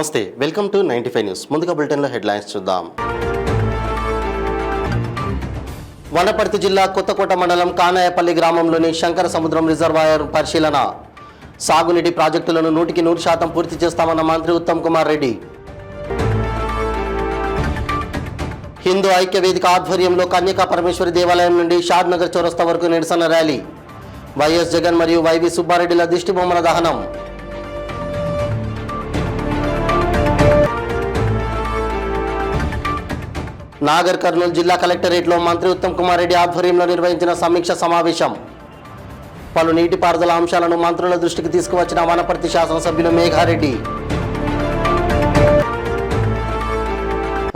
నమస్తే, welcome to 95 news. ముందుగా బులెటిన్లో హెడ్లైన్స్ చూద్దాం. వనపర్తి జిల్లా కొత్తకోట మండలం కానాయపల్లి గ్రామంలోని శంకర సముద్రం రిజర్వాయర్ పరిశీలన. సాగునీటి ప్రాజెక్టులను 100% పూర్తి చేస్తామన్న మంత్రి ఉత్తమ్ కుమార్ రెడ్డి. హిందూ ఐక్య వేదిక ఆధ్వర్యంలో కన్యకా పరమేశ్వరి దేవాలయం నుండి షాద్ నగర్ చౌరస్తా వరకు నిరసన ర్యాలీ. వైఎస్ జగన్ మరియు వైవి సుబ్బారెడ్డిల దిష్టిబొమ్మల దహనం. నాగర్ కర్నూలు జిల్లా కలెక్టరేట్లో మంత్రి ఉత్తమ్ కుమార్ రెడ్డి ఆధ్వర్యంలో నిర్వహించిన సమీక్ష సమావేశం. పలు నీటిపారుదల అంశాలను మంత్రుల దృష్టికి తీసుకువచ్చిన వనపర్తి శాసనసభ్యులు మేఘారెడ్డి.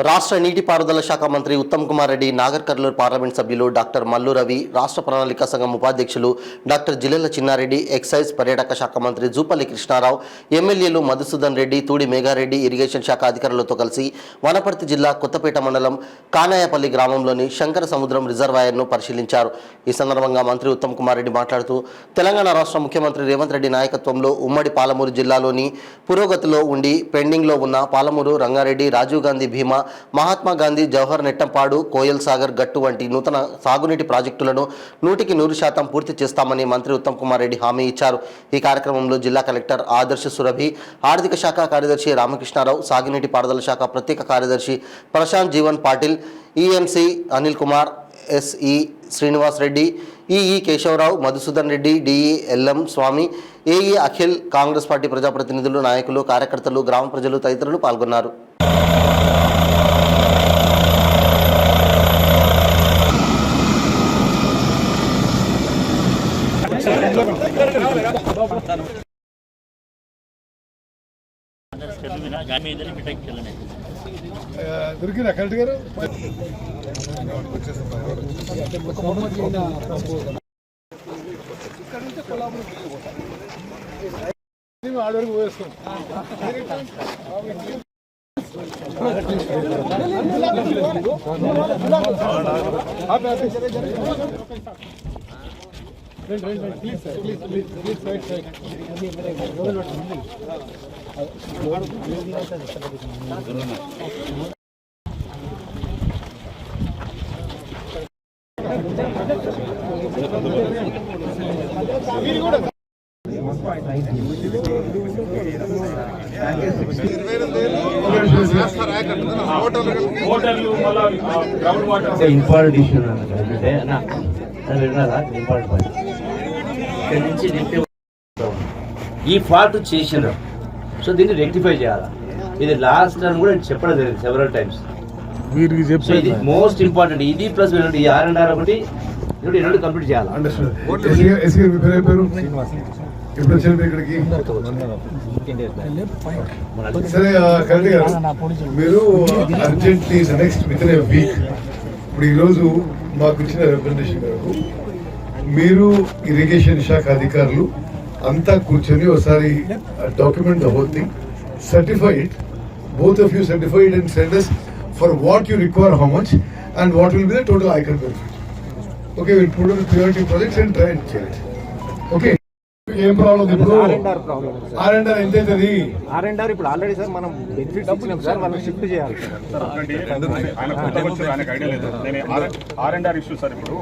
రాష్ట్ర నీటిపారుదల శాఖ మంత్రి ఉత్తమ్ కుమార్ రెడ్డి, నాగర్ కర్నూలు పార్లమెంట్ సభ్యులు డాక్టర్ మల్లు రవి, రాష్ట్ర ప్రణాళిక సంఘం ఉపాధ్యక్షులు డాక్టర్ జిల్లెల చిన్నారెడ్డి, ఎక్సైజ్ పర్యాటక శాఖ మంత్రి జూపల్లి కృష్ణారావు, ఎమ్మెల్యేలు మధుసూదన్ రెడ్డి, తూడి మేఘారెడ్డి, ఇరిగేషన్ శాఖ అధికారులతో కలిసి వనపర్తి జిల్లా కొత్తపేట మండలం కానాయపల్లి గ్రామంలోని శంకర సముద్రం రిజర్వాయర్ను పరిశీలించారు. ఈ సందర్భంగా మంత్రి ఉత్తమ్ కుమార్ రెడ్డి మాట్లాడుతూ, తెలంగాణ రాష్ట్ర ముఖ్యమంత్రి రేవంత్ రెడ్డి నాయకత్వంలో ఉమ్మడి పాలమూరు జిల్లాలోని పురోగతిలో ఉండి పెండింగ్లో ఉన్న పాలమూరు, రంగారెడ్డి, రాజీవ్ గాంధీ భీమా, మహాత్మా గాంధీ, జవహర్ నెట్టంపాడు, కోయల్ సాగర్ గట్టు వంటి నూతన సాగునీటి ప్రాజెక్టులను 100% పూర్తి చేస్తామని మంత్రి ఉత్తమ్ కుమార్ రెడ్డి హామీ ఇచ్చారు. ఈ కార్యక్రమంలో జిల్లా కలెక్టర్ ఆదర్శ సురభి, ఆర్థిక శాఖ కార్యదర్శి రామకృష్ణారావు, సాగునీటి పారుదల శాఖ ప్రత్యేక కార్యదర్శి Prashant Jeevan Patil, ENC Anil Kumar, SE Srinivas Reddy, EE Keshavarao, Madhusudan Reddy, DE LM Swamy, AE Akhil, Congress party ప్రజాప్రతినిధులు, నాయకులు, కార్యకర్తలు, గ్రామ ప్రజలు తదితరులు పాల్గొన్నారు. దొరికిందా కరెక్ట్ గారు? ఆడవరకు పోయేస్తాం. Please sir, please side. Important issue అంటే ఇంపార్టెంట్ పాయింట్ ఇక్కడ నుంచి ఈ ఫాల్ట్ చేసినారు. సో దీన్ని రెక్టిఫై చేయాలి. ఇది లాస్ట్ టైం కూడా చెప్పడం జరిగింది సెవెరల్ టైమ్స్. ఇది మోస్ట్ ఇంపార్టెంట్. ఇది ప్లస్ ఈ R&R ఒకటి రెండు కంప్లీట్ చేయాలి. సరే కరెక్ట్ గారు, మీరు urgently next with in a week, ఇప్పుడు ఈరోజు మాకు ఇచ్చిన రిప్రజెంటేషన్ మేరకు మీరు ఇరిగేషన్ శాఖ అధికారులు అంతా కూర్చొని ఒకసారి document the whole thing, certify it, both of you certify it and send us for what you require, how much, and what will be the total ICAR benefit. Okay, we'll put on the priority projects and try and check it. Okay. ఏం problem ఇప్పుడు? R&R ఎంత అవుతుంది? R&R ఇప్పుడు already sir మనం benefits ఇచ్చినాం sir, మనం shift చేయాలి. R&R issue sir ఇప్పుడు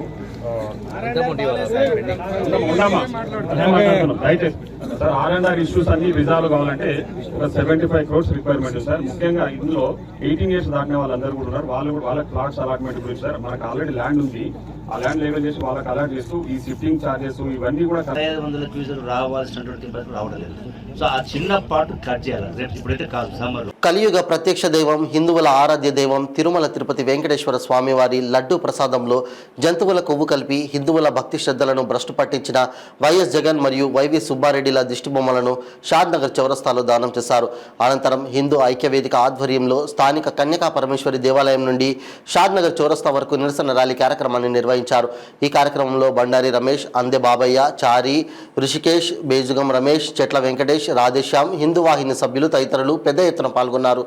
సార్ R&R ఇష్యూస్ అన్ని రిజాల్వ్ కావాలంటే ఒక 75 crores రిక్వైర్మెంట్ సార్. ముఖ్యంగా ఇందులో 18 years దాటిన వాళ్ళందరూ కూడా ఉన్నారు. వాళ్ళకి ప్లాట్స్ అలాట్మెంట్ గురించి సార్ మనకు ఆల్రెడీ ల్యాండ్ ఉంది. ఆ ల్యాండ్ లెవెల్ చేసి వాళ్ళకి అలాట్ చేస్తూ ఈ షిఫ్టింగ్ ఛార్జెస్ ఇవన్నీ కూడా 500 క్యూజులు రావాల్సినటువంటి రావడం లేదు. సో ఆ చిన్న పార్ట్ కట్ చేయాలి. రేపు ఇప్పుడైతే కాదు, సమ్మర్లో. కలియుగ ప్రత్యక్ష దైవం, హిందువుల ఆరాధ్య దైవం తిరుమల తిరుపతి వెంకటేశ్వర స్వామివారి లడ్డూ ప్రసాదంలో జంతువుల కొవ్వు కలిపి హిందువుల భక్తి శ్రద్ధలను భ్రష్టు పట్టించిన వైఎస్ జగన్ మరియు వైవి సుబ్బారెడ్డిల దిష్టిబొమ్మలను షాద్ నగర్ చౌరస్తాలో దానం చేశారు. అనంతరం హిందూ ఐక్య వేదిక ఆధ్వర్యంలో స్థానిక కన్యకా పరమేశ్వరి దేవాలయం నుండి షాద్ నగర్ చౌరస్తా వరకు నిరసన ర్యాలీ కార్యక్రమాన్ని నిర్వహించారు. ఈ కార్యక్రమంలో బండారి రమేష్, అందే బాబయ్య, చారి, ఋషికేష్, బేజుగం రమేష్, చెట్ల వెంకటేష్, రాధేశ్యామ్, హిందూ వాహిని సభ్యులు తదితరులు పెద్ద ఎత్తున పాల్గొన్నారు.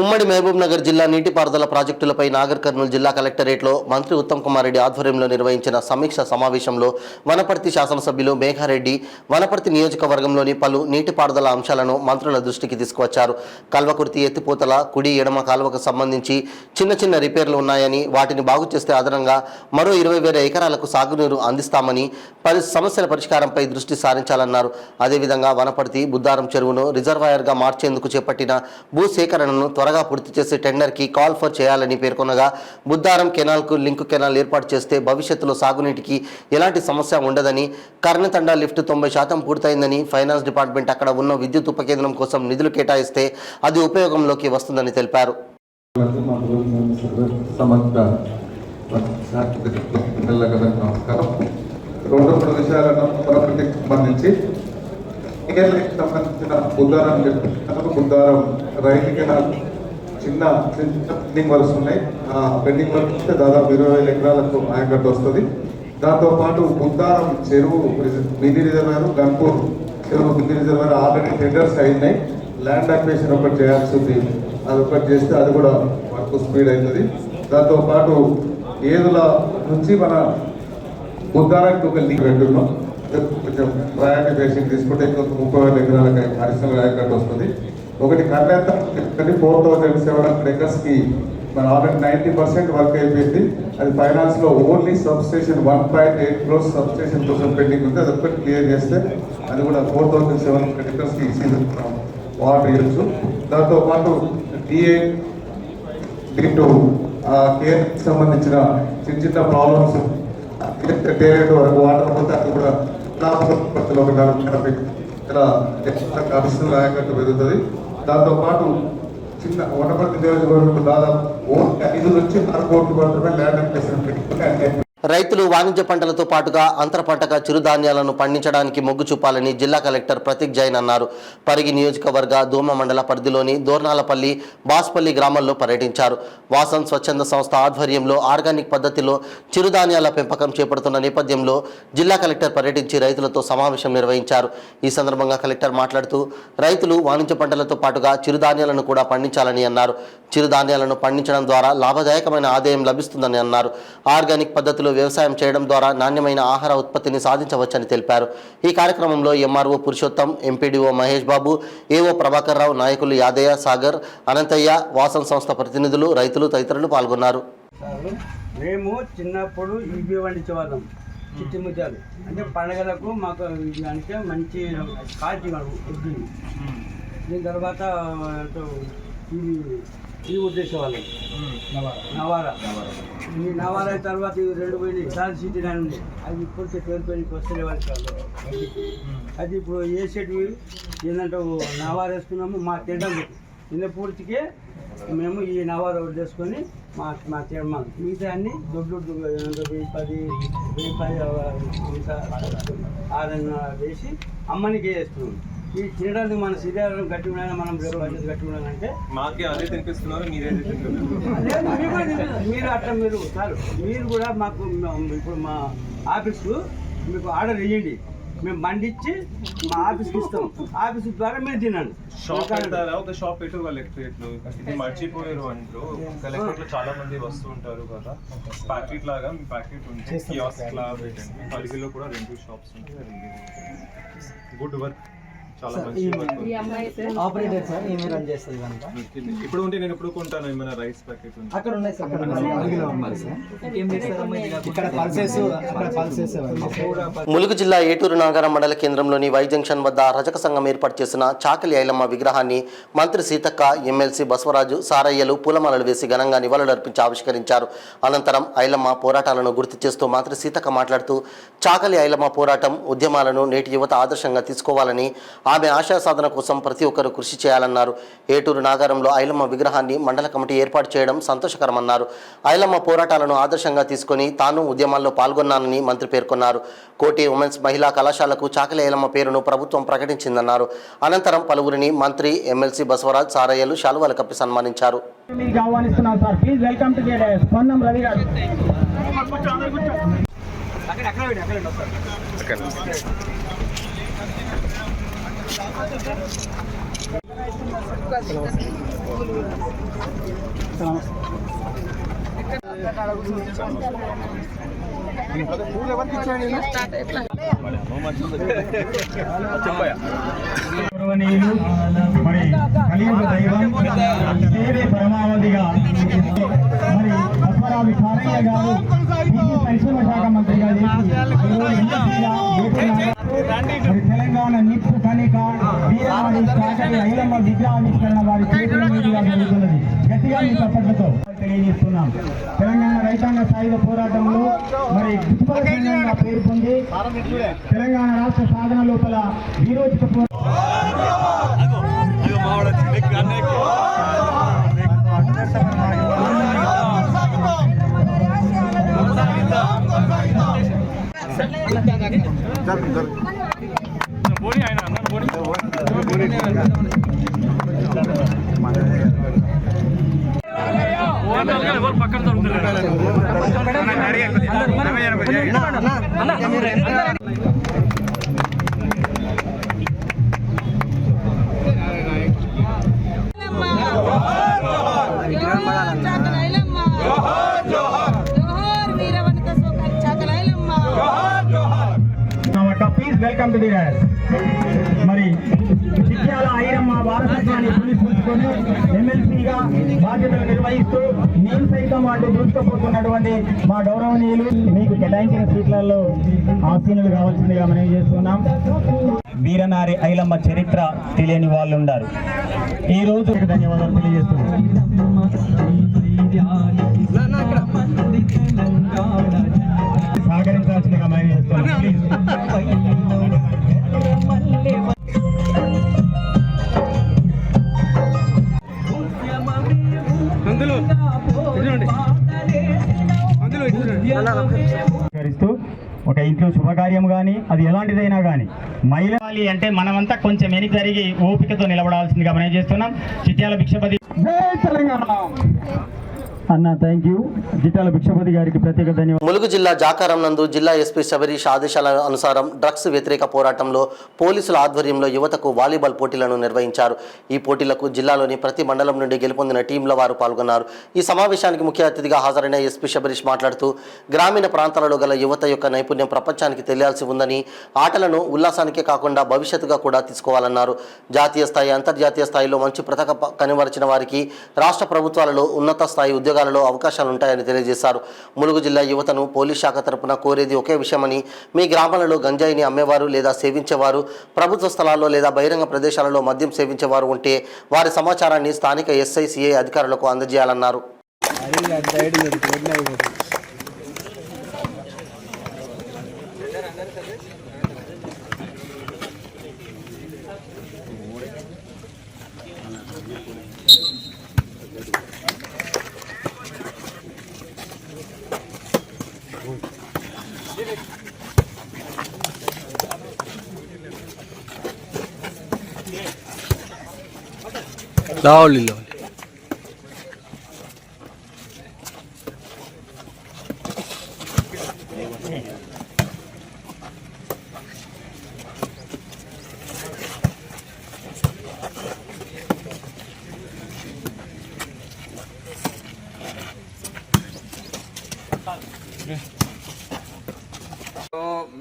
ఉమ్మడి మహబూబ్ నగర్ జిల్లా నీటిపారుదల ప్రాజెక్టులపై నాగర్ కర్నూలు జిల్లా కలెక్టరేట్లో మంత్రి ఉత్తమ్ కుమార్ రెడ్డి ఆధ్వర్యంలో నిర్వహించిన సమీక్ష సమావేశంలో వనపర్తి శాసనసభ్యులు మేఘారెడ్డి వనపర్తి నియోజకవర్గంలోని పలు నీటిపారుదల అంశాలను మంత్రుల దృష్టికి తీసుకువచ్చారు. కల్వకుర్తి ఎత్తిపోతల కుడి ఎడమ కాలువకు సంబంధించి చిన్న రిపేర్లు ఉన్నాయని వాటిని బాగు చేస్తే అదనంగా మరో 20,000 ఎకరాలకు సాగునీరు అందిస్తామని సమస్యల పరిష్కారంపై దృష్టి సారించాలన్నారు. అదేవిధంగా వనపర్తి బుద్దారం చెరువును రిజర్వాయర్గా మార్చేందుకు చేపట్టిన భూసేకరణను త్వరగా పూర్తి చేసి టెండర్కి కాల్ ఫర్ చేయాలని పేర్కొనగా బుద్దారం కెనాల్కు లింక్ కెనాల్ ఏర్పాటు చేస్తే భవిష్యత్తులో సాగునీటికి ఎలాంటి సమస్య ఉండదని, కర్ణతండా లిఫ్ట్ 90% పూర్తయిందని, ఫైనాన్స్ డిపార్ట్మెంట్ అక్కడ ఉన్న విద్యుత్ ఉపకేంద్రం కోసం నిధులు కేటాయిస్తే అది ఉపయోగంలోకి వస్తుందని తెలిపారు. సంబంధించిన బుద్ధారం రైలు కెనాల్ చిన్న పెండింగ్ వర్క్స్ ఉన్నాయి. ఆ పెండింగ్ వర్క్ వస్తే దాదాపు 20,000 ఎకరాలకు ఆయకట్టు వస్తుంది. దాంతోపాటు బుద్ధారం చెరువు మినీ రిజర్వాయర్, గన్పూర్ చెరువు మినీ రిజర్వాయర్ ఆల్రెడీ టెండర్స్ అయినాయి. ల్యాండ్ అక్విజిషన్ ఒకటి చేయాల్సి ఉంది. అది ఒకటి చేస్తే అది కూడా వర్క్ స్పీడ్ అవుతుంది. దాంతోపాటు ఏదుల నుంచి మన బుద్ధారానికి ఒక లింక్ పెట్టున్నాం. కొంచెం ప్రయారిటీ బేసిక్ తీసుకుంటే ఇంకొక 30,000 ఎకరాలకి అడిషనల్ ఆయకట్టు వస్తుంది. ఒకటి కర్ణాటక 4,700 ఎకర్స్కి మన ఆల్రెడీ 90% వర్క్ అయిపోయింది. అది ఫైనాన్స్లో ఓన్లీ సబ్స్టేషన్ 1.8 crores సబ్స్టేషన్ కోసం పెండింగ్ ఉంది. అది ఒక్కటి క్లియర్ చేస్తే అది కూడా 4,700 ఎకర్స్కి వాటర్ ఇవ్వచ్చు. దాంతోపాటు D2 కేర్కి సంబంధించిన చిన్న ప్రాబ్లమ్స్ టేరెట్ వరకు వాటర్ పోతే అది కూడా అడిషనల్ ఆయకట్టు పెరుగుతుంది. దాంతోపాటు చిన్న వనపర్తి నియోజకవర్గంలో దాదాపు 5 నుంచి 6 కోట్లు మాత్రమే ల్యాండ్ అక్విజిషన్ పెట్టుకుని రైతులు వాణిజ్య పంటలతో పాటుగా అంతర పంటగా చిరుధాన్యాలను పండించడానికి మొగ్గు చూపాలని జిల్లా కలెక్టర్ ప్రతీక్ జైన్ అన్నారు. పరిగి నియోజకవర్గ దోమ మండల పరిధిలోని దోర్నాలపల్లి, బాస్పల్లి గ్రామాల్లో పర్యటించారు. వాసన్ స్వచ్ఛంద సంస్థ ఆధ్వర్యంలో ఆర్గానిక్ పద్ధతిలో చిరుధాన్యాల పెంపకం చేపడుతున్న నేపథ్యంలో జిల్లా కలెక్టర్ పర్యటించి రైతులతో సమావేశం నిర్వహించారు. ఈ సందర్భంగా కలెక్టర్ మాట్లాడుతూ రైతులు వాణిజ్య పంటలతో పాటుగా చిరుధాన్యాలను కూడా పండించాలని అన్నారు. చిరుధాన్యాలను పండించడం ద్వారా లాభదాయకమైన ఆదాయం లభిస్తుందని అన్నారు. ఆర్గానిక్ పద్ధతిలో వ్యవసాయం చేయడం ద్వారా నాణ్యమైన ఆహార ఉత్పత్తిని సాధించవచ్చని తెలిపారు. ఈ కార్యక్రమంలో MRO Purushottam, MPDO Mahesh Babu, AO Prabhakar Rao, నాయకులు యాదయ్య, సాగర్, అనంతయ్య, వాసన్ సంస్థ ప్రతినిధులు, రైతులు తదితరులు పాల్గొన్నారు. మేము చిన్నప్పుడు ఇవి వండించేవాళ్ళం, చిట్టి ముత్యాలు అంటే పండగలకు మాకు అంటే మంచి కాచి వద్దు. దీని తర్వాత ఇవి ఉద్దేశవాళ్ళం నవారా. ఈ నవారా తర్వాత ఇవి 2 పోయి సార్ సిటీ అని ఉంది. అది ఇప్పటికే పేరుపోయి వస్తే వాళ్ళు అది ఇప్పుడు ఏ సెట్ ఏంటంటే నవారా వేసుకున్నాము. మా తినడం నిన్న పూర్తికే మేము ఈ నవారా వడ్డేసుకొని మా మిగతా అన్ని దొడ్డు 10 వేసి అమ్మనికి వేస్తున్నాం. ఈ తినడానికి మన శరీరం గట్టి ఉండాలి, మనం బడ్జెట్ గట్టి ఉండాలంటే మాకే అదే తినిపిస్తున్నారు. మీరు అట్లా మీరు సార్ మీరు కూడా మాకు ఇప్పుడు మా ఆఫీస్కు మీకు ఆర్డర్ ఇవ్వండి, మేము బండిచ్చి మా ఆఫీస్కి ఇస్తాం. ఆఫీస్ ద్వారా మీరు తినండి. షాప్ పెడతారా? ఒక షాప్ పెట్టు కలెక్టరేట్లు. ఇది మర్చిపోయారు అంటూ కలెక్టరేట్లో చాలా మంది వస్తూ ఉంటారు కదా. ప్యాకెట్ లాగా మీ ప్యాకెట్ ఉంటే కియాస్క్ లా పెట్టండి. పరిగిలో కూడా 2 షాప్స్ ఉంటాయి. Good work. చాలా మంచి వర్క్. ఆపరేటర్ సార్ ఏమి రన్ చేస్తుంది కనుక ఇప్పుడు ఉంటే నేను ఎప్పుడు కొంటాను ఏమైనా రైస్ ప్యాకెట్ ఉంటే. అక్కడ ఉన్నాయి సార్, ఏం చేస్తారమ్మా ఇక్కడ పల్సెస్, అక్కడ పల్సెస్ ములుగు జిల్లా ఏటూరు నాగారం మండల కేంద్రంలోని వై జంక్షన్ వద్ద రజక సంఘం ఏర్పాటు చేసిన చాకలి ఐలమ్మ విగ్రహాన్ని మంత్రి సీతక్క, ఎమ్మెల్సీ బసవరాజు, సారయ్యలు పూలమాలలు వేసి ఘనంగా నివాళులర్పించి ఆవిష్కరించారు. అనంతరం ఐలమ్మ పోరాటాలను గుర్తు చేస్తూ మంత్రి సీతక్క మాట్లాడుతూ చాకలి ఐలమ్మ పోరాటం, ఉద్యమాలను నేటి యువత ఆదర్శంగా తీసుకోవాలని, ఆమె ఆశయ సాధన కోసం ప్రతి ఒక్కరూ కృషి చేయాలన్నారు. ఏటూరు నాగారంలో ఐలమ్మ విగ్రహాన్ని మండల కమిటీ ఏర్పాటు చేయడం సంతోషకరమన్నారు. ఐలమ్మ పోరాటాలను ఆదర్శంగా తీసుకొని తాను ఉద్యమాల్లో పాల్గొన్నానని మంత్రి పేర్కొన్నారు. కోటి ఉమెన్స్ మహిళా కళాశాలకు చాకలి ఐలమ్మ పేరును ప్రభుత్వం ప్రకటించిందన్నారు. అనంతరం పలువురిని మంత్రి, ఎమ్మెల్సీ బసవరాజ్, సారయ్యలు శాలువాలు కప్పి సన్మానించారు. ఆహ్వానిస్తున్నాం sir. Please welcome to Ponnam Ravi గారు. గౌరవనీయులు మరి కలియుగ దైవం సేవే పరమావధిగా మరి బసవరాజు సారయ్య గారు బీసీ సంక్షేమ శాఖ మంత్రిగా మరి తెలంగాణ నిప్పు కనిక వీరవాడి చాకలి ఐలమ్మ విగ్రహావిష్కరణ వారి చేతుల మీదుగా జరుగుతున్నది. గట్టిగా మీ చప్పట్లతో తెలియజేస్తున్నాం. తెలంగాణ రైతాంగ సాయుధ పోరాటంలో మరి గుర్తుపల సంఘంగా పేరు పొంది తెలంగాణ రాష్ట్ర సాధన లోపల వీరోచిత ప్లీజ్ వెల్కమ్ టు ది ర్యాస్. మరి చిట్యాల ఐలమ్మ వారసత్వాన్ని పులిపుచ్చుకొని ఎమ్మెల్సీగా బాధ్యతలు నిర్వహిస్తూ నేను సైతం వాళ్ళు దూసుకుపోతున్నటువంటి మా గౌరవనీయులు మీకు కేటాయించిన సీట్లలో ఆసీనులు కావాల్సిందిగా మనం చేస్తున్నాం. వీరనారి ఐలమ్మ చరిత్ర తెలియని వాళ్ళు ఉన్నారు. ఈ రోజు ధన్యవాదాలు తెలియజేస్తున్నాం. సహకరించాల్సిందిగా మనం చేస్తున్నాం. ఒక ఇంట్లో శుభకార్యం కానీ అది ఎలాంటిదైనా కానీ మహిళ అంటే మనమంతా కొంచెం వెనక్కి జరిగి ఓపికతో నిలబడాల్సిందిగా మనం చేస్తున్నాం. చిట్యాల భిక్షపతి తెలంగాణ అన్న థ్యాంక్ యూ. జిట్టాల భిక్షపతి గారికి ప్రత్యేక ధన్యవాదాలు. ములుగు జిల్లా జాకారం నందు జిల్లా ఎస్పీ శబరీష్ ఆదేశాల అనుసారం డ్రగ్స్ వ్యతిరేక పోరాటంలో పోలీసుల ఆధ్వర్యంలో యువతకు వాలీబాల్ పోటీలను నిర్వహించారు. ఈ పోటీలకు జిల్లాలోని ప్రతి మండలం నుండి గెలుపొందిన టీంల వారు పాల్గొన్నారు. ఈ సమావేశానికి ముఖ్య అతిథిగా హాజరైన ఎస్పీ శబరీష్ మాట్లాడుతూ గ్రామీణ ప్రాంతాలలో గల యువత యొక్క నైపుణ్యం ప్రపంచానికి తెలియాల్సి ఉందని, ఆటలను ఉల్లాసానికే కాకుండా భవిష్యత్తుగా కూడా తీసుకోవాలన్నారు. జాతీయ స్థాయి, అంతర్జాతీయ స్థాయిలో మంచి ప్రతిభ కనబరిచిన వారికి రాష్ట్ర ప్రభుత్వాలలో ఉన్నత స్థాయి ఉద్యోగాలలో అవకాశాలుంటాయని తెలియజేశారు. ములుగు జిల్లా యువతను పోలీస్ శాఖ తరపున కోరేది ఒకే విషయమని, మీ గ్రామాలలో గంజాయిని అమ్మేవారు లేదా సేవించేవారు, ప్రభుత్వ స్థలాల్లో లేదా బహిరంగ ప్రదేశాలలో మద్యం సేవించేవారు ఉంటే వారి సమాచారాన్ని స్థానిక ఎస్ఐ, సిఐ అధికారులకు అందజేయాలన్నారు.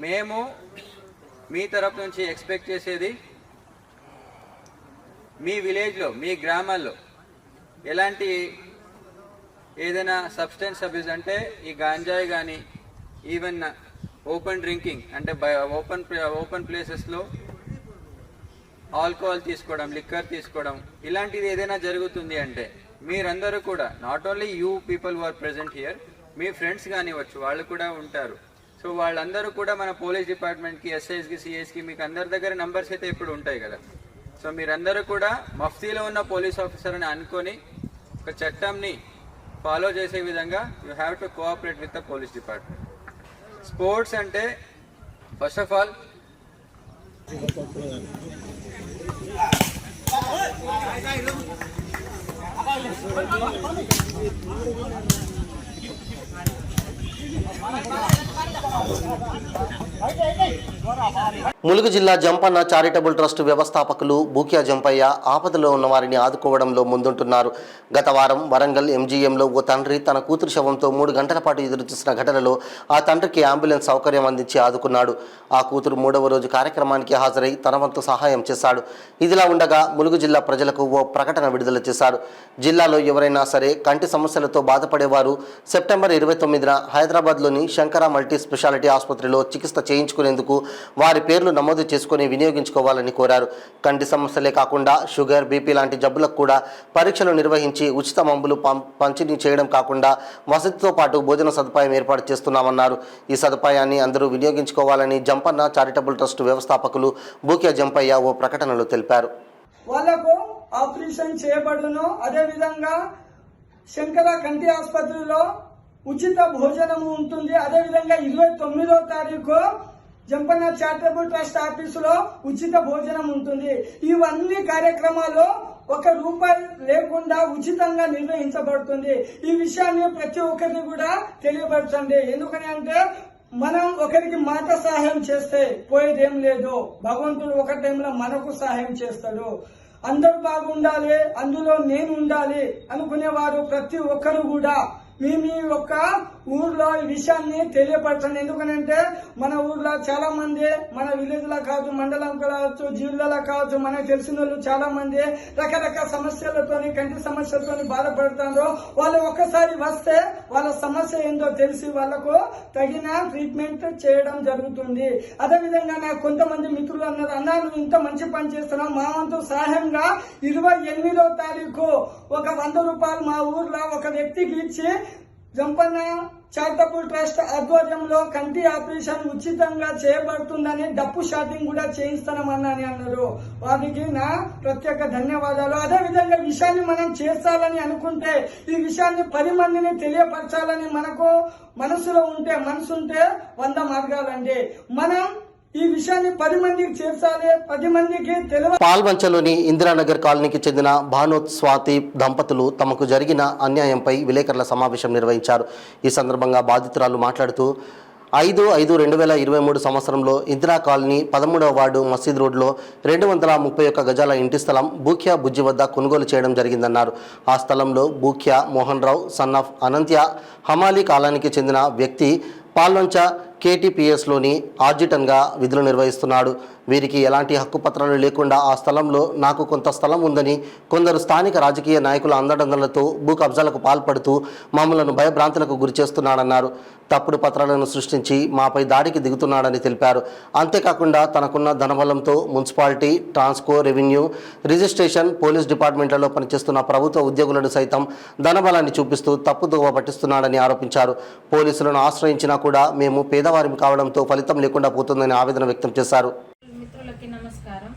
మేము మీ తరపు నుంచి ఎక్స్పెక్ట్ చేసేది మీ విలేజ్లో మీ గ్రామాల్లో ఎలాంటి ఏదైనా సబ్స్టెన్స్ అబ్యూస్ అంటే ఈ గాంజాయి కానీ ఈవెన్ ఓపెన్ డ్రింకింగ్ అంటే ఓపెన్ ప్లేసెస్లో ఆల్కహాల్ తీసుకోవడం, లిక్కర్ తీసుకోవడం ఇలాంటిది ఏదైనా జరుగుతుంది అంటే మీరందరూ కూడా not only you people are present here, మీ ఫ్రెండ్స్ కానివ్వచ్చు, వాళ్ళు కూడా ఉంటారు. సో వాళ్ళందరూ కూడా మన పోలీస్ డిపార్ట్మెంట్కి, ఎస్ఐస్కి, సిఐస్కి మీకు అందరి దగ్గర నంబర్స్ అయితే ఇప్పుడు ఉంటాయి కదా. సో మీరందరూ కూడా మఫ్తీలో ఉన్న పోలీస్ ఆఫీసర్ అని అనుకొని ఒక చట్టంని ఫాలో చేసే విధంగా you have to cooperate with the police department. Sports అంటే ఫస్ట్ ఆఫ్ ఆల్ ములుగు జిల్లా జంపన్న చారిటబుల్ ట్రస్ట్ వ్యవస్థాపకులు బూక్యా జంపయ్య ఆపదలో ఉన్న వారిని ఆదుకోవడంలో ముందుంటున్నారు. గత వారం వరంగల్ ఎంజీఎంలో ఓ తండ్రి తన కూతురు శవంతో 3 గంటల పాటు ఎదురుచూసిన ఘటనలో ఆ తండ్రికి అంబులెన్స్ సౌకర్యం అందించి ఆదుకున్నాడు. ఆ కూతురు 3వ రోజు కార్యక్రమానికి హాజరై తన వంతు సహాయం చేశాడు. ఇదిలా ఉండగా ములుగు జిల్లా ప్రజలకు ఓ ప్రకటన విడుదల చేశాడు. జిల్లాలో ఎవరైనా సరే కంటి సమస్యలతో బాధపడేవారు సెప్టెంబర్ 29న హైదరాబాద్లోని శంకర మల్టీ స్పెషాలిటీ ఆసుపత్రిలో చికిత్స చేయించుకునేందుకు వారి పేర్లు నమోదు చేసుకుని వినియోగించుకోవాలని కోరారు. కంటి సమస్యలే కాకుండా షుగర్, బీపీ లాంటి జబ్బులకు కూడా పరీక్షలు నిర్వహించి ఉచిత మందులు పంపిణీ చేయడం కాకుండా వసతితో పాటు భోజన సదుపాయం ఏర్పాటు చేస్తున్నామన్నారు. ఈ సదుపాయాన్ని అందరూ వినియోగించుకోవాలని జంపన్న చారిటబుల్ ట్రస్ట్ వ్యవస్థాపకులు బూక్యా జంపయ్య ఓ ప్రకటనలో తెలిపారు. వాళ్లకు ఆపరేషన్ చేయబడును. అదేవిధంగా శంకర కంటి ఆసుపత్రిలో ఉచిత భోజనము ఉంటుంది. అదేవిధంగా 29వ తారీఖు జంపన్న చారిటబుల్ ట్రస్ట్ ఆఫీసులో ఉచిత భోజనం ఉంటుంది. ఇవన్నీ కార్యక్రమాలు 1 రూపాయి లేకుండా ఉచితంగా నిర్వహించబడుతుంది. ఈ విషయాన్ని ప్రతి ఒక్కరికి కూడా తెలియపరచండి. ఎందుకని అంటే మనం ఒకరికి మాట సహాయం చేస్తే పోయేదేం లేదు. భగవంతుడు ఒక టైంలో మనకు సహాయం చేస్తాడు. అందరూ బాగుండాలి, అందులో నేను ఉండాలి అనుకునేవారు ప్రతి ఒక్కరు కూడా మీ యొక్క ఊర్లో ఈ విషయాన్ని తెలియపరచండి. ఎందుకనంటే మన ఊర్లో చాలా మంది, మన విలేజ్ లో కావచ్చు, మండలం కావచ్చు, జిల్లాలో కావచ్చు, మనకు తెలిసిన వాళ్ళు చాలా మంది రకరకాల సమస్యలతోని, కంటి సమస్యలతోని బాధపడుతున్నారు. వాళ్ళు ఒక్కసారి వస్తే వాళ్ళ సమస్య ఏందో తెలిసి వాళ్ళకు తగిన ట్రీట్మెంట్ చేయడం జరుగుతుంది. అదేవిధంగా నాకు కొంతమంది మిత్రులు అన్నారు, అన్నా నువ్వు ఇంత మంచి పని చేస్తున్నావు, మా వంతు సహాయంగా 28వ తారీఖు ఒక 100 రూపాయలు మా ఊర్లో ఒక వ్యక్తికి ఇచ్చి జంపన్న చారిటబుల్ ట్రస్ట్ ఆధ్వర్యంలో కంటి ఆపరేషన్ ఉచితంగా చేయబడుతుందని డప్పు షాటింగ్ కూడా చేయిస్తామని అన్నారు. వారికి నా ప్రత్యేక ధన్యవాదాలు. అదేవిధంగా విషయాన్ని మనం చేర్చాలని అనుకుంటే, ఈ విషయాన్ని 10 మందిని తెలియపరచాలని మనకు మనసులో ఉంటే, మనసుంటే 100 మార్గాలండి. మనం ఈ విషయాన్ని 10 మందికి చేర్చాలి, 10 మందికి తెలియ. పాల్వంచలోని ఇందిరానగర్ కాలనీకి చెందిన భానోత్ స్వాతి దంపతులు తమకు జరిగిన అన్యాయంపై విలేకరుల సమావేశం నిర్వహించారు. ఈ సందర్భంగా బాధితురాలు మాట్లాడుతూ 5/5/2023 సంవత్సరంలో ఇందిరా కాలనీ 13వ వార్డు మసీద్ రోడ్లో 231 గజాల ఇంటి స్థలం బూక్యా బుజ్జి వద్ద కొనుగోలు చేయడం జరిగిందన్నారు. ఆ స్థలంలో బూక్యా మోహన్ రావు సన్ ఆఫ్ అనంత్య హమాలీ కాలనీకి చెందిన వ్యక్తి పాల్వంచ KTPSలోని ఆర్జిటన్గా విధులు నిర్వహిస్తున్నాడు. వీరికి ఎలాంటి హక్కుపత్రాలు లేకుండా ఆ స్థలంలో నాకు కొంత స్థలం ఉందని కొందరు స్థానిక రాజకీయ నాయకుల అండదండలతో భూ కబ్జాలకు పాల్పడుతూ మమ్మలను భయభ్రాంతులకు గురిచేస్తున్నాడన్నారు. తప్పుడు పత్రాలను సృష్టించి మాపై దాడికి దిగుతున్నాడని తెలిపారు. అంతేకాకుండా తనకున్న ధనబలంతో municipality, Transco, revenue, registration, police డిపార్ట్మెంట్లలో పనిచేస్తున్న ప్రభుత్వ ఉద్యోగులను సైతం ధనబలాన్ని చూపిస్తూ తప్పుదోవ పట్టిస్తున్నాడని ఆరోపించారు. పోలీసులను ఆశ్రయించినా కూడా మేము పేదవారిని కావడంతో ఫలితం లేకుండా పోతుందని ఆవేదన వ్యక్తం చేశారు. మిత్రులకి నమస్కారం.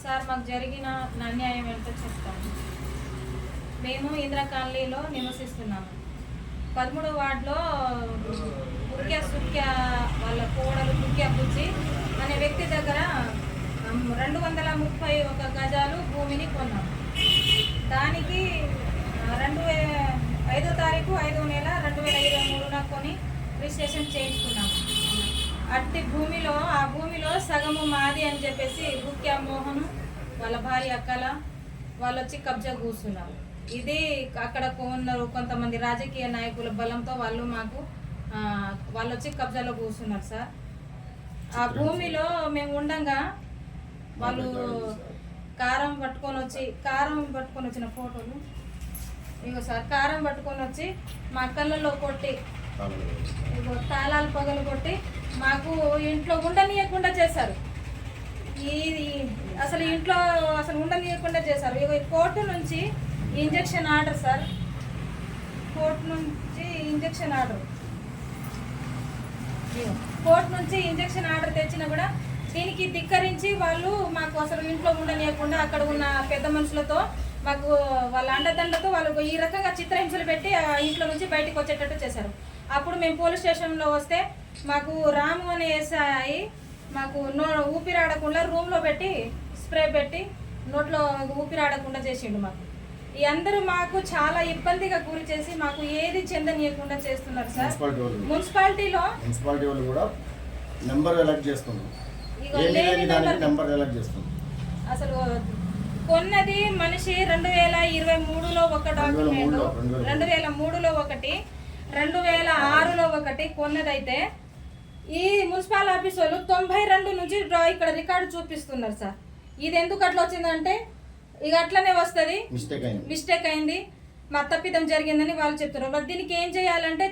సార్, మాకు జరిగిన అన్యాయం ఏంటో చెప్తాము. మేము ఇందిరా కాలనీలో నివసిస్తున్నాము. 13వ వార్డులో సుఖ్యా వాళ్ళ కోడలు సుఖ్యా బుజ్జి అనే వ్యక్తి దగ్గర 231 గజాలు భూమిని కొన్నాము. దానికి 5వ తారీఖు 5వ నెల 2023 కొని రిజిస్ట్రేషన్ చేయించుకున్నాము. అట్టి భూమిలో ఆ భూమిలో సగము మాది అని చెప్పేసి బుక్యా మోహన్ వాళ్ళ భార్య అక్కల వాళ్ళు వచ్చి కబ్జా కూర్చున్నారు. ఇది అక్కడ ఉన్నారు కొంతమంది రాజకీయ నాయకుల బలంతో వాళ్ళు వచ్చి కబ్జాలో కూర్చున్నారు సార్. ఆ భూమిలో మేము ఉండగా వాళ్ళు కారం పట్టుకొని వచ్చిన ఫోటోలు ఇగో సార్, కారం పట్టుకొని వచ్చి మా కళ్ళల్లో కొట్టి, ఇగో తాళాలు పగలు కొట్టి మాకు ఇంట్లో ఉండనీయకుండా చేశారు. ఇది అసలు ఇంట్లో అసలు ఉండనీయకుండా చేశారు. ఇగో కోర్టు నుంచి ఇంజెక్షన్ ఆర్డర్ సార్, కోర్టు నుంచి ఇంజెక్షన్ ఆర్డర్, కోర్టు నుంచి ఇంజెక్షన్ ఆర్డర్ తెచ్చినా కూడా దీనికి ధిక్కరించి వాళ్ళు మాకు అసలు ఇంట్లో ఉండనీయకుండా అక్కడ ఉన్న పెద్ద మనుషులతో మాకు వాళ్ళ అండదండతో వాళ్ళు ఈ రకంగా చిత్రహింసలు పెట్టి ఆ ఇంట్లో నుంచి బయటకు వచ్చేటట్టు చేశారు. అప్పుడు మేము పోలీస్ స్టేషన్లో వస్తే మాకు రాము అనే ఎస్ఐ మాకు ఊపిరాడకుండా రూమ్లో పెట్టి స్ప్రే పెట్టి నోట్లో ఊపిరాడకుండా చేసిండు. మాకు ఈ అందరూ మాకు చాలా ఇబ్బందిగా గురి చేసి మాకు ఏది చెందనీయకుండా చేస్తున్నారు సార్. మున్సిపాలిటీ వాళ్ళు కూడా నెంబర్ ఎలక్ట్ చేస్తున్నారు. అసలు కొన్నది మనిషి 2023లో ఒక డాక్యుమెంట్, 2003లో ఒకటి, 2006లో ఒకటి కొన్నదైతే ఈ మున్సిపల్ ఆఫీస్ వాళ్ళు 92 నుంచి ఇక్కడ రికార్డు చూపిస్తున్నారు సార్. ఇది ఎందుకు అట్లా వచ్చిందంటే ఇక అట్లనే వస్తుంది, మిస్టేక్ అయింది, మా తప్పిదం జరిగిందని వాళ్ళు చెప్తున్నారు. మరి దీనికి ఏం చేయాలంటే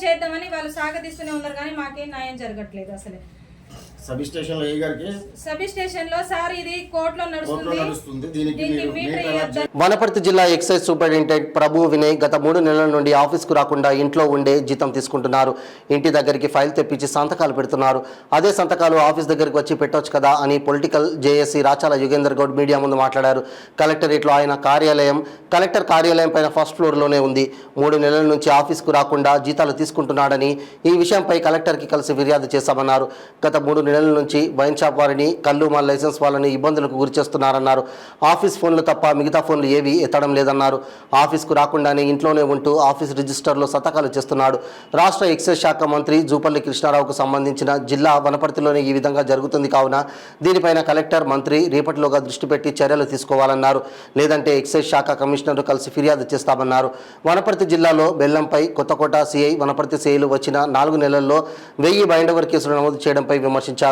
చేద్దామని వాళ్ళు సాగదీస్తూనే ఉన్నారు, కానీ మాకేం న్యాయం జరగట్లేదు. అసలే సబ్ స్టేషన్ లో సార్ ఇది కోర్టులో నడుస్తుంది. వనపర్తి జిల్లా ఎక్సైజ్ సూపరింటెండెంట్ ప్రభు వినయ్ గత 3 నెలల నుండి ఆఫీస్కు రాకుండా ఇంట్లో ఉండే జీతం తీసుకుంటున్నారు. ఇంటి దగ్గరికి ఫైల్ తెప్పించి సంతకాలు పెడుతున్నారు. అదే సంతకాలు ఆఫీస్ దగ్గరికి వచ్చి పెట్టవచ్చు కదా అని political JAC Rachala Yugender Goud media ముందు మాట్లాడారు. కలెక్టరేట్లో ఆయన కలెక్టర్ కార్యాలయం పైన ఫస్ట్ ఫ్లోర్లోనే ఉంది. 3 నెలల నుంచి ఆఫీస్కు రాకుండా జీతాలు తీసుకుంటున్నాడని, ఈ విషయంపై కలెక్టర్కి కలిసి ఫిర్యాదు చేశామన్నారు. గత 3 నెలల నుంచి వైన్ షాప్ వారిని, కళ్ళు మాల్ లైసెన్స్ వాళ్ళని ఇబ్బందులకు గురి చేస్తున్నారన్నారు. ఆఫీస్ ఫోన్లు తప్ప మిగతా ఫోన్లు ఏవి ఎత్తడం లేదన్నారు. ఆఫీస్కు రాకుండానే ఇంట్లోనే ఉంటూ ఆఫీస్ రిజిస్టర్లో సంతకాలు చేస్తున్నాడు. రాష్ట్ర ఎక్సైజ్ శాఖ మంత్రి జూపల్లి కృష్ణారావుకు సంబంధించిన జిల్లా వనపర్తిలోనే ఈ విధంగా జరుగుతుంది కావున దీనిపైన కలెక్టర్, మంత్రి రేపటిలోగా దృష్టి పెట్టి చర్యలు తీసుకోవాలన్నారు. లేదంటే ఎక్సైజ్ శాఖ కమిషనర్ కలిసి ఫిర్యాదు చేస్తామన్నారు. వనపర్తి జిల్లాలో బెల్లంపై కొత్తకోట సిఐ, వనపర్తి సిఐలు వచ్చిన 4 నెలల్లో 1000 బైండ్ ఓవర్ కేసులు నమోదు చేయడంపై విమర్శించారు.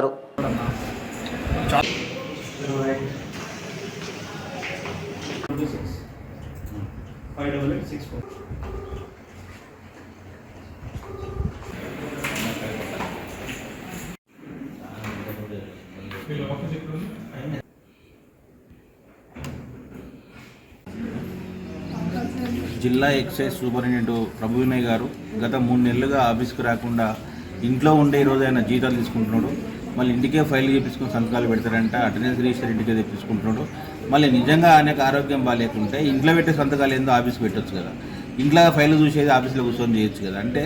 జిల్లా ఎక్సైజ్ సూపరింటెండెంట్ ప్రభు వినయ్ గారు గత 3 నెలలుగా ఆఫీస్కి రాకుండా ఇంట్లో ఉండే ఈరోజు ఆయన జీతాలు తీసుకుంటున్నాడు. మళ్ళీ ఇంటికే ఫైల్ చేయించుకుని సంతకాలు పెడతారంట, అటెండెన్స్ రిజిస్టర్ ఇంటికే తెప్పించుకుంటున్నాడు. మళ్ళీ నిజంగా ఆయనకు ఆరోగ్యం బాగాలేకుంటే ఇంట్లో పెట్టే సంతకాలు ఏందో ఆఫీస్కి పెట్టవచ్చు కదా, ఇంట్లో ఫైల్ చూసేది ఆఫీస్లో కూర్చొని చేయొచ్చు కదా. అంటే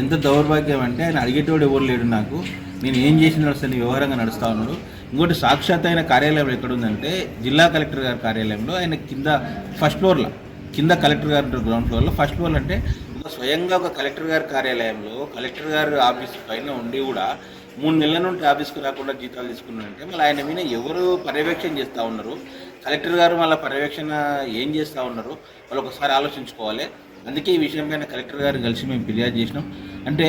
ఎంత దౌర్భాగ్యం అంటే ఆయన అడిగేటోడు ఎవరు లేడు, నాకు నేను ఏం చేసిన నడుస్తాను వ్యవహారంగా నడుస్తూ ఉన్నాడు. ఇంకోటి సాక్షాత్ ఆయన కార్యాలయం ఎక్కడుందంటే జిల్లా కలెక్టర్ గారి కార్యాలయంలో, ఆయన కింద ఫస్ట్ ఫ్లోర్లో, కింద కలెక్టర్ గారి గ్రౌండ్ ఫ్లోర్లో, ఫస్ట్ ఫ్లోర్ అంటే స్వయంగా ఒక కలెక్టర్ గారి కార్యాలయంలో కలెక్టర్ గారి ఆఫీస్ పైన ఉండి కూడా 3 నెలల నుండి ఆఫీస్కి రాకుండా జీతాలు తీసుకున్నారంటే మళ్ళీ ఆయన మీద ఎవరు పర్యవేక్షణ చేస్తూ ఉన్నారు, కలెక్టర్ గారు మళ్ళీ పర్యవేక్షణ ఏం చేస్తూ ఉన్నారు వాళ్ళు ఒకసారి ఆలోచించుకోవాలి. అందుకే ఈ విషయం పైన కలెక్టర్ గారిని కలిసి మేము ఫిర్యాదు చేసినాం. అంటే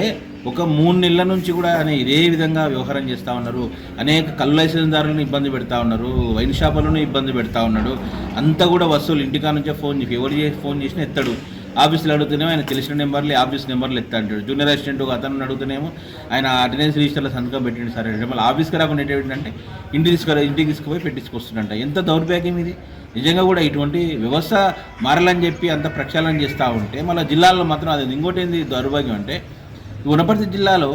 ఒక 3 నెలల నుంచి కూడా ఆయన ఇదే విధంగా వ్యవహారం చేస్తూ ఉన్నారు. అనేక కళ్ళు లైసెన్స్దారులను ఇబ్బంది పెడతా ఉన్నారు, వైన్ షాపులను ఇబ్బంది పెడతా ఉన్నాడు. అంతా కూడా వస్తువులు ఇంటికా నుంచే ఎవరు ఫోన్ చేసినా ఎత్తాడు. ఆఫీసులో అడుగుతూనేమో ఆయన తెలిసిన నెంబర్లు, ఆఫీస్ నెంబర్లు ఎత్తా అంటాడు. జూనియర్ అసిస్టెంట్ అతను అడుగుతూనేమో ఆయన అటెండెన్స్ రిజిస్టర్లో సంతకం పెట్టండి సార్ అంటే, మళ్ళీ ఆఫీస్కి రాకుండా ఏంటంటే ఇంటికి తీసుకుపోయి పెట్టించుకొస్తుందంట. ఎంత దౌర్భాగ్యం ఇది! నిజంగా కూడా ఇటువంటి వ్యవస్థ మారాలని చెప్పి అంత ప్రక్షాళన చేస్తూ ఉంటే మళ్ళీ జిల్లాలో మాత్రం అది ఇంకోటి ఏంది దౌర్భాగ్యం అంటే, వనపర్తి జిల్లాలో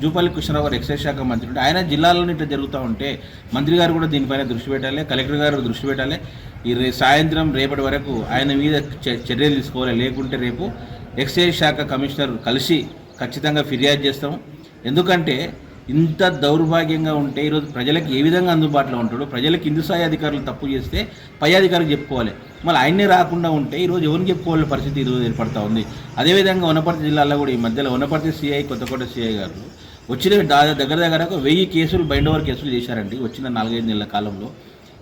జూపల్లి కృష్ణారావు గారు ఎక్సైజ్ శాఖ మంత్రి ఉంటే ఆయన జిల్లాలోనే ఇట్లా జరుగుతూ ఉంటే మంత్రి గారు కూడా దీనిపైన దృష్టి పెట్టాలి, కలెక్టర్ గారు దృష్టి పెట్టాలి. ఈ సాయంత్రం రేపటి వరకు ఆయన మీద చర్యలు తీసుకోవాలి. లేకుంటే రేపు ఎక్సైజ్ శాఖ కమిషనర్ కలిసి ఖచ్చితంగా ఫిర్యాదు చేస్తాము. ఎందుకంటే ఇంత దౌర్భాగ్యంగా ఉంటే ఈరోజు ప్రజలకు ఏ విధంగా అందుబాటులో ఉంటాడు, ప్రజలకు కింది స్థాయి అధికారులు తప్పు చేస్తే పై అధికారులకు చెప్పుకోవాలి. మళ్ళీ ఆయనే రాకుండా ఉంటే ఈరోజు ఎవరిని చెప్పుకోవాలని పరిస్థితి ఈరోజు ఏర్పడుతూ ఉంది. అదేవిధంగా వనపర్తి జిల్లాలో కూడా ఈ మధ్యలో వనపర్తి సిఐ, కొత్తకోట సిఐ గారు వచ్చిన దగ్గర 1000 కేసులు బైండ్ ఓవర్ కేసులు చేశారండి వచ్చిన 4-5 నెలల కాలంలో.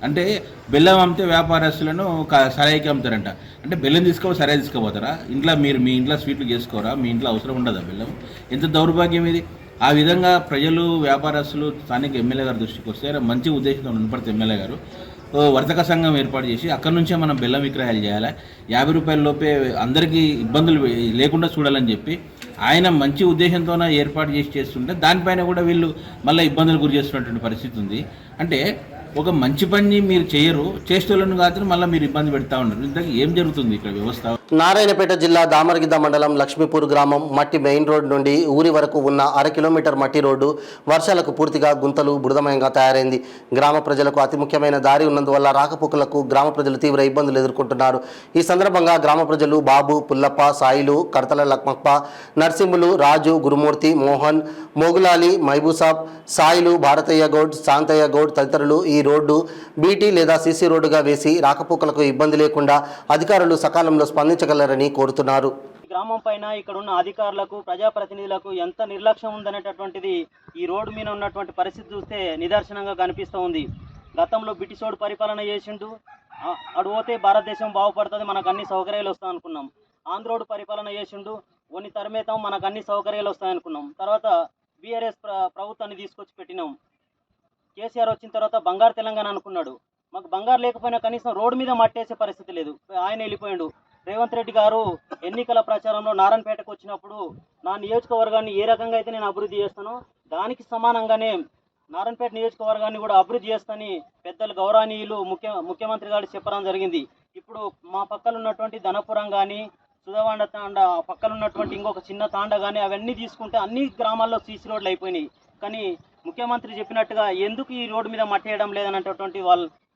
అంటే బెల్లం అమ్మితే వ్యాపారస్తులను సరాయికి అమ్ముతారంట. అంటే బెల్లం తీసుకోవాలి, సరాయి తీసుకోపోతారా? మీ ఇంట్లో స్వీట్లు చేసుకోరా? మీ ఇంట్లో అవసరం ఉండదా బెల్లం? ఎంత దౌర్భాగ్యం ఇది! ఆ విధంగా ప్రజలు, వ్యాపారస్తులు స్థానిక ఎమ్మెల్యే గారి దృష్టికి వస్తే మంచి ఉద్దేశంతో వనపర్తి ఎమ్మెల్యే గారు వర్తక సంఘం ఏర్పాటు చేసి అక్కడి నుంచే మనం బెల్లం విక్రయాలు చేయాలి, 50 రూపాయల లోపే అందరికీ ఇబ్బందులు లేకుండా చూడాలని చెప్పి ఆయన మంచి ఉద్దేశంతోనే ఏర్పాటు చేస్తుంటే దానిపైన కూడా వీళ్ళు మళ్ళీ ఇబ్బందులు గురి చేస్తున్నటువంటి పరిస్థితి ఉంది. అంటే ఒక మంచి పని మీరు చేయరు, చేసేటోళ్ళను కాదు మళ్ళీ మీరు ఇబ్బంది పెడతా ఉన్నారు. ఇంతకీ ఏం జరుగుతుంది ఇక్కడ వ్యవస్థ? నారాయణపేట జిల్లా దామరగిద్ద మండలం లక్ష్మీపూర్ గ్రామం మట్టి మెయిన్ రోడ్ నుండి ఊరి వరకు ఉన్న 1/2 కిలోమీటర్ మట్టి రోడ్డు వర్షాలకు పూర్తిగా గుంతలు బురదమయంగా తయారైంది. గ్రామ ప్రజలకు అతి ముఖ్యమైన దారి ఉన్నందువల్ల రాకపోకలకు గ్రామ ప్రజలు తీవ్ర ఇబ్బందులు ఎదుర్కొంటున్నారు. ఈ సందర్భంగా గ్రామ ప్రజలు బాబు, పుల్లప్ప, సాయిలు, కడతల లక్మప్ప, నర్సింహులు, రాజు, గురుమూర్తి, మోహన్, మోగులాలి, మైబూసాబ్, సాయిలు, భారతయ్య గౌడ్, శాంతయ్య గౌడ్ తదితరులు ఈ రోడ్డు బీటీ లేదా సీసీ రోడ్డుగా వేసి రాకపోకలకు ఇబ్బంది లేకుండా అధికారులు సకాలంలో స్పందించగలరని కోరుతున్నారు. గ్రామం పైన ఇక్కడ ఉన్న అధికారులకు, ప్రజాప్రతినిధులకు ఎంత నిర్లక్ష్యం ఉందనేటటువంటిది ఈ రోడ్డు మీద ఉన్నటువంటి పరిస్థితి చూస్తే నిదర్శనంగా కనిపిస్తూ ఉంది. గతంలో బ్రిటిషోడు పరిపాలన చేసిండు, అటు పోతే భారతదేశం బాగుపడుతుంది, మనకు అన్ని సౌకర్యాలు వస్తాయి అనుకున్నాం. ఆంధ్రోడు పరిపాలన చేసిండు, కొన్ని తరమేతాం, మనకు అన్ని సౌకర్యాలు వస్తాయనుకున్నాం. తర్వాత బీఆర్ఎస్ ప్రభుత్వాన్ని తీసుకొచ్చి పెట్టినాం. కేసీఆర్ వచ్చిన తర్వాత బంగారు తెలంగాణ అనుకున్నాడు. మాకు బంగారు లేకపోయినా కనీసం రోడ్డు మీద మట్టేసే పరిస్థితి లేదు, ఆయన వెళ్ళిపోయాడు. రేవంత్ రెడ్డి గారు ఎన్నికల ప్రచారంలో నారాయణపేటకు వచ్చినప్పుడు నా నియోజకవర్గాన్ని ఏ రకంగా అయితే నేను అభివృద్ధి చేస్తానో దానికి సమానంగానే నారాయణపేట నియోజకవర్గాన్ని కూడా అభివృద్ధి చేస్తానని పెద్దలు గౌరవనీయులు ముఖ్యమంత్రి గారు చెప్పడం జరిగింది. ఇప్పుడు మా పక్కన ఉన్నటువంటి ధనపురం కానీ, సుధవాండ తాండ పక్కన ఉన్నటువంటి ఇంకొక చిన్న తాండ కానీ అవన్నీ తీసుకుంటే అన్ని గ్రామాల్లో సీసీ రోడ్లు అయిపోయినాయి. కానీ ముఖ్యమంత్రి చెప్పినట్టుగా ఎందుకు ఈ రోడ్డు మీద మట్టేయడం లేదనేటటువంటి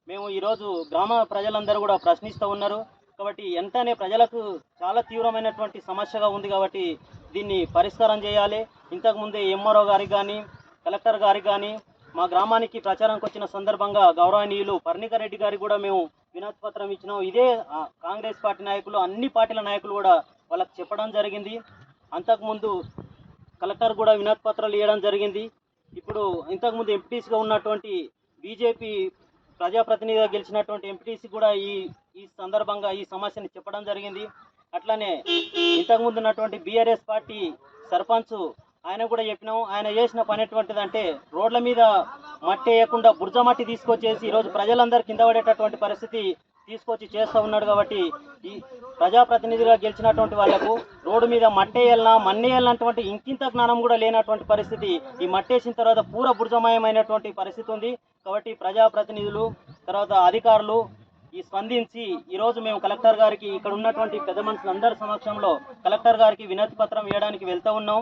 మేము ఈరోజు గ్రామ ప్రజలందరూ కూడా ప్రశ్నిస్తూ ఉన్నారు. కాబట్టి వెంటనే ప్రజలకు చాలా తీవ్రమైనటువంటి సమస్యగా ఉంది కాబట్టి దీన్ని పరిష్కారం చేయాలి. ఇంతకుముందే ఎంఆర్ఓ గారికి కానీ, కలెక్టర్ గారికి కానీ మా గ్రామానికి ప్రచారానికి వచ్చిన సందర్భంగా గౌరవనీయులు పర్ణిక రెడ్డి గారికి కూడా మేము వినతి పత్రం ఇచ్చినాం. ఇదే కాంగ్రెస్ పార్టీ నాయకులు, అన్ని పార్టీల నాయకులు కూడా వాళ్ళకి చెప్పడం జరిగింది. అంతకుముందు కలెక్టర్ కూడా వినతి పత్రాలు ఇవ్వడం జరిగింది. ఇప్పుడు ఇంతకుముందు ఎంపీటీసీగా ఉన్నటువంటి బీజేపీ ప్రజాప్రతినిధిగా గెలిచినటువంటి ఎంపీటీసీ కూడా ఈ సందర్భంగా ఈ సమస్యని చెప్పడం జరిగింది. అట్లానే ఇంతకుముందు ఉన్నటువంటి బీఆర్ఎస్ పార్టీ సర్పంచ్ ఆయన కూడా చెప్పినాం. ఆయన చేసిన పని ఎటువంటిదంటే రోడ్ల మీద మట్టి వేయకుండా బుర్జ మట్టి తీసుకొచ్చేసి ఈరోజు ప్రజలందరూ కింద పడేటటువంటి పరిస్థితి తీసుకొచ్చి చేస్తూ ఉన్నాడు. కాబట్టి ఈ ప్రజాప్రతినిధిగా గెలిచినటువంటి వాళ్లకు రోడ్డు మీద మట్టేయాలన్నా మన్నేయాలన్నటువంటి ఇంకింత జ్ఞానం కూడా లేనటువంటి పరిస్థితి, ఈ మట్టేసిన తర్వాత పూర బుర్జమయమైనటువంటి పరిస్థితి ఉంది. కాబట్టి ప్రజాప్రతినిధులు తర్వాత అధికారులు ఈ స్పందించి ఈరోజు మేము కలెక్టర్ గారికి, ఇక్కడ ఉన్నటువంటి పెద్ద మనుషులందరి సమక్షంలో కలెక్టర్ గారికి వినతి పత్రం ఇవ్వడానికి వెళ్తూ ఉన్నాం.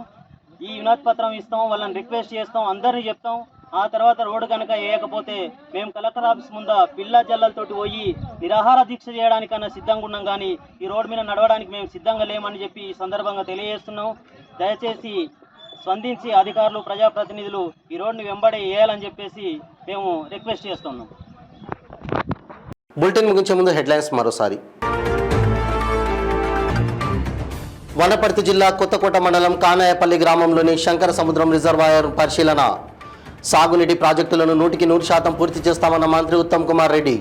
ఈ వినతి పత్రం ఇస్తాం, వాళ్ళని రిక్వెస్ట్ చేస్తాం, అందరినీ చెప్తాం. ఆ తర్వాత రోడ్డు కనుక వేయకపోతే మేము కలెక్టర్ ఆఫీస్ ముందు పిల్ల జల్లలతోటి పోయి నిరాహార దీక్ష చేయడానికన్నా సిద్ధంగా ఉన్నాం. కానీ ఈ రోడ్డు మీద నడవడానికి మేము సిద్ధంగా లేమని చెప్పి ఈ సందర్భంగా తెలియజేస్తున్నాం. దయచేసి స్పందించి అధికారులు, ప్రజాప్రతినిధులు ఈ రోడ్డుని వెంబడి వేయాలని చెప్పేసి మేము రిక్వెస్ట్ చేస్తున్నాం. బులెటిన్ ముగించే ముందు హెడ్లైన్స్ మరోసారి. వనపర్తి జిల్లా కొత్తకోట మండలం కానాయపల్లి గ్రామంలోని శంకర సముద్రం రిజర్వాయర్ పరిశీలన. సాగునీటి ప్రాజెక్టులను 100% పూర్తి చేస్తామన్న మంత్రి ఉత్తమ్ కుమార్ రెడ్డి.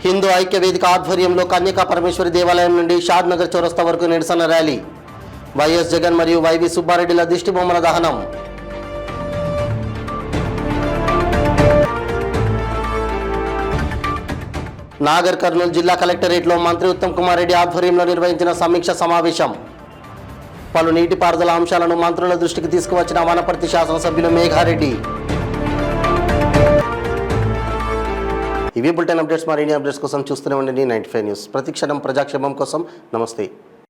హిందూ ఐక్య వేదిక ఆధ్వర్యంలో కన్యకా పరమేశ్వరి దేవాలయం నుండి షాద్ నగర్ చౌరస్తా వరకు నిరసన ర్యాలీ. వైఎస్ జగన్ మరియు వైవి సుబ్బారెడ్డిల దిష్టిబొమ్మల దహనం. నాగర్ కర్నూలు జిల్లా కలెక్టరేట్లో మంత్రి ఉత్తమ్ కుమార్ రెడ్డి ఆధ్వర్యంలో నిర్వహించిన సమీక్ష సమావేశం. పలు నీటిపారుదల అంశాలను మంత్రుల దృష్టికి తీసుకువచ్చిన వనపర్తి శాసనసభ్యులు మేఘారెడ్డి. ఇవి బులెటిన్ అప్డేట్స్. మరిన్ని అప్డేట్స్ కోసం చూస్తూనే ఉండండి 95 న్యూస్. ప్రతిక్షణం ప్రజాక్షేమం కోసం. నమస్తే.